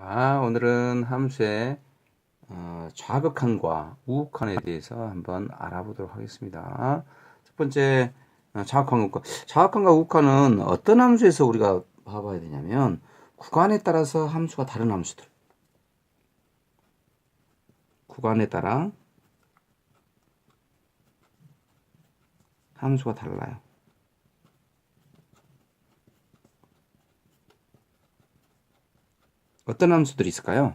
오늘은 함수의 좌극한과 우극한에 대해서 한번 알아보도록 하겠습니다. 첫 번째, 좌극한, 우극한. 좌극한과 우극한은 어떤 함수에서 우리가 봐봐야 되냐면, 구간에 따라서 함수가 다른 함수들. 구간에 따라 함수가 달라요. 어떤 함수들이 있을까요?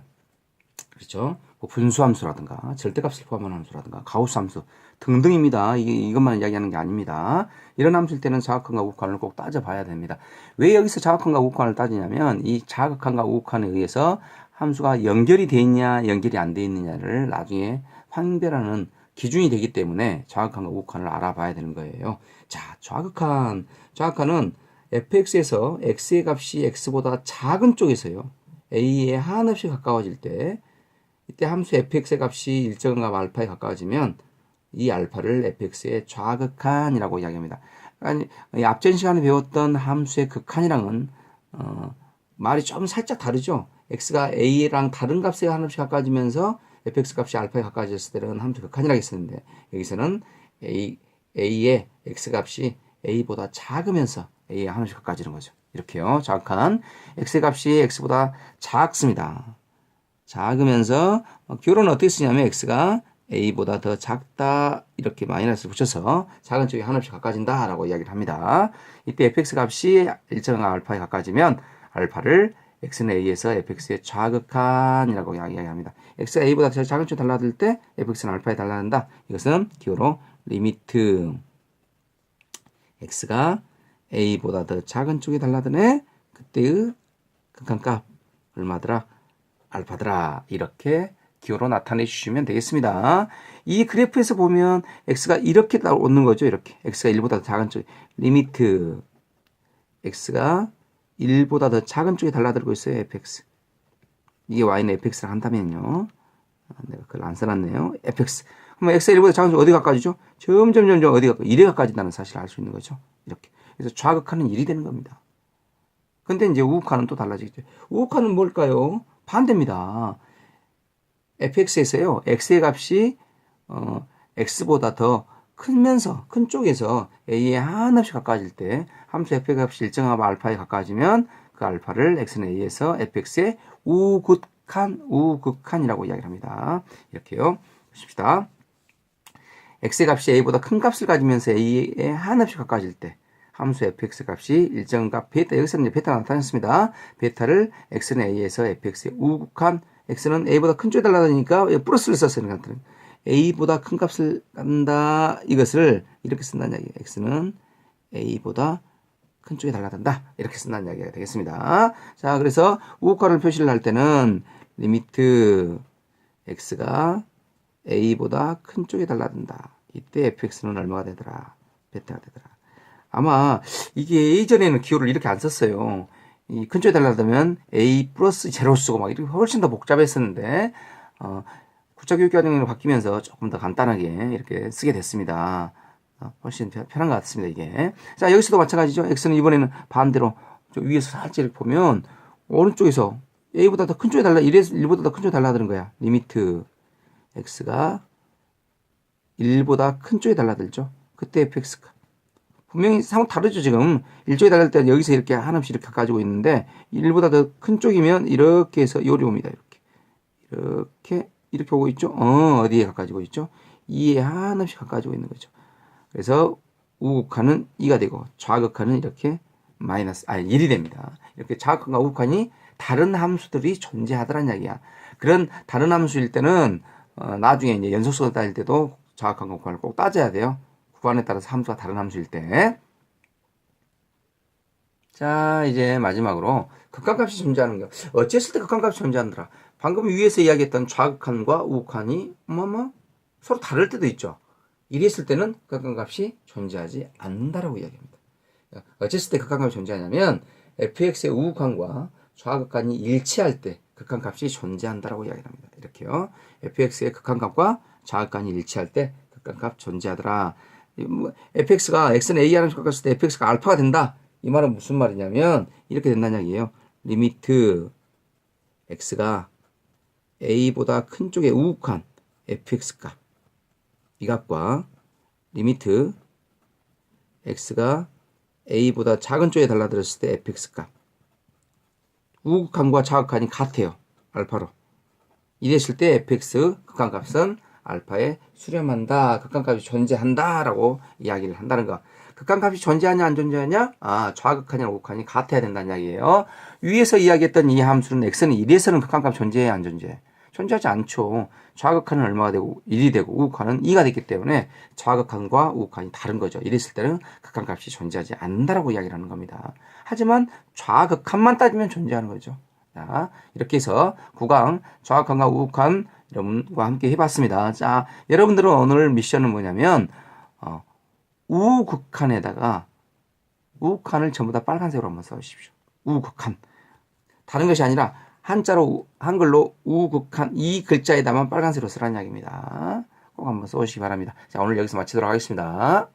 그렇죠? 뭐 분수함수라든가 절대값을 포함한 함수라든가 가우스함수 등등입니다. 이것만 이야기하는 게 아닙니다. 이런 함수일 때는 좌극한과 우극한을 꼭 따져봐야 됩니다. 왜 여기서 좌극한과 우극한을 따지냐면 이 좌극한과 우극한에 의해서 함수가 연결이 돼 있냐 연결이 안 돼 있느냐를 나중에 확인하는 기준이 되기 때문에 좌극한과 우극한을 알아봐야 되는 거예요. 자, 좌극한은 fx에서 x의 값이 x보다 작은 쪽에서요. a에 한없이 가까워질 때 이때 함수 fx의 값이 일정한 값 알파에 가까워지면 이 알파를 fx의 좌극한이라고 이야기합니다. 그러니까 앞전 시간에 배웠던 함수의 극한이랑은 말이 좀 살짝 다르죠. x가 a랑 다른 값에 한없이 가까워지면서 fx 값이 알파에 가까워졌을 때는 함수 극한이라고 했었는데 여기서는 a의 x 값이 a보다 작으면서 a에 한없이 가까워지는 거죠. 이렇게요. 좌극한 x의 값이 x보다 작습니다. 작으면서 기호로는 어떻게 쓰냐면 x가 a보다 더 작다 이렇게 마이너스를 붙여서 작은 쪽이 한없이 가까워진다 라고 이야기를 합니다. 이때 fx 값이 일정한 알파에 가까워지면 알파를 x는 a에서 fx의 좌극한이라고 이야기합니다. x가 a보다 더 작은 쪽에 달라들 때 fx는 알파에 달라든다. 이것은 기호로 리미트 x가 a보다 더 작은 쪽에 달라드네 그때의 극한값 얼마더라? 알파더라. 이렇게 기호로 나타내 주시면 되겠습니다. 이 그래프에서 보면 x가 이렇게 오는 거죠. 이렇게 x가 1보다 더 작은 쪽 리미트 x가 1보다 더 작은 쪽에 달라들고 있어요. fx 이게 y는 fx를 한다면요. 내가 그걸 안 써놨네요. fx 그러면 x가 1보다 작은 쪽 어디 가까워지죠? 점점 어디 가까워 1에 가까워진다는 사실을 알 수 있는 거죠. 이렇게 그래서 좌극한은 1이 되는 겁니다. 근데 이제 우극한은 또 달라지겠죠. 우극한은 뭘까요? 반대입니다. fx에서요. x의 값이 x보다 더 크면서 큰 쪽에서 a에 한없이 가까워질 때 함수 f의 값이 일정한 알파에 가까워지면 그 알파를 x는 a에서 fx의 우극한이라고 이야기를 합니다. 이렇게요. 보십시다. x의 값이 a보다 큰 값을 가지면서 a에 한없이 가까워질 때 함수 fx 값이 일정 값 베타, 여기서는 이제 베타가 나타났습니다. 베타를 x는 a에서 fx의 우극한, x는 a보다 큰 쪽에 달라니까 플러스를 썼어요. 그러니까 a보다 큰 값을 갖는다. 이것을 이렇게 쓴다는 이야기예요. x는 a보다 큰 쪽에 달라든다. 이렇게 쓴다는 이야기가 되겠습니다. 자, 그래서 우극한을 표시를 할 때는 리미트 x가 a보다 큰 쪽에 달라든다. 이때 fx는 얼마가 되더라? 베타가 되더라. 아마 이게 예전에는 기호를 이렇게 안 썼어요. 이 근처에 달라두면 a 플러스 제로 쓰고 막 이렇게 훨씬 더 복잡했었는데 국자교육과정으로 바뀌면서 조금 더 간단하게 이렇게 쓰게 됐습니다. 훨씬 편한 것 같습니다. 이게. 자, 여기서도 마찬가지죠. x는 이번에는 반대로 위에서 살짝 이렇게 보면 오른쪽에서 a보다 더 큰 쪽에 달라 1보다 더 큰 쪽에 달라드는 거야. 리미트 x가 1보다 큰 쪽에 달라들죠. 그때 fx가 분명히 사뭇 다르죠. 지금 1쪽에 달릴 때는 여기서 이렇게 한없이 이렇게 가지고 있는데 1보다 더 큰 쪽이면 이렇게 해서 요리 옵니다. 이렇게 오고 있죠. 어디에 가까워지고 있죠? 2에 한없이 가까워지고 있는 거죠. 그래서 우극한은 2가 되고 좌극한은 이렇게 1이 됩니다. 이렇게 좌극한과 우극한이 다른 함수들이 존재하더란 이야기야. 그런 다른 함수일 때는 나중에 이제 연속수를 따질 때도 좌극한과 우극한을 꼭 따져야 돼요. 구간에 따라서 함수가 다른 함수일 때. 자, 이제 마지막으로 극한값이 존재하는 거. 어찌했을 때 극한값이 존재하더라. 방금 위에서 이야기했던 좌극한과 우극한이 서로 다를 때도 있죠. 이랬을 때는 극한값이 존재하지 않는다라고 이야기합니다. 어찌했을 때 극한값이 존재하냐면 fx의 우극한과 좌극한이 일치할 때 극한값이 존재한다라고 이야기합니다. 이렇게요. fx의 극한값과 좌극한이 일치할 때 극한값 존재하더라. fx가 x는 a 하는 가까웠을 때 fx가 알파가 된다. 이 말은 무슨 말이냐면 이렇게 된다는 이야기예요. 리미트 x가 a보다 큰 쪽에 우극한 fx값 이 값과 리미트 x가 a보다 작은 쪽에 달라들었을 때 fx값 우극한과 자극한이 같아요. 알파로. 이랬을 때 fx 극한값은 알파에 수렴한다. 극한값이 존재한다. 라고 이야기를 한다는 거. 극한값이 존재하냐 안 존재하냐? 좌극한이랑 우극한이 같아야 된다는 이야기예요. 위에서 이야기했던 이 함수는 x는 1에서는 극한값 존재해 안 존재해? 존재하지 않죠. 좌극한은 얼마가 되고 1이 되고 우극한은 2가 됐기 때문에 좌극한과 우극한이 다른 거죠. 이랬을 때는 극한값이 존재하지 않는다라고 이야기를 하는 겁니다. 하지만 좌극한만 따지면 존재하는 거죠. 자, 이렇게 해서 9강 좌극한과 우극한 여러분과 함께 해봤습니다. 자, 여러분들은 오늘 미션은 뭐냐면 우극한에다가 우극한을 전부 다 빨간색으로 한번 써주십시오. 우극한. 다른 것이 아니라 한글로 우극한 이 글자에다만 빨간색으로 쓰라는 이야기입니다. 꼭 한번 써주시기 바랍니다. 자, 오늘 여기서 마치도록 하겠습니다.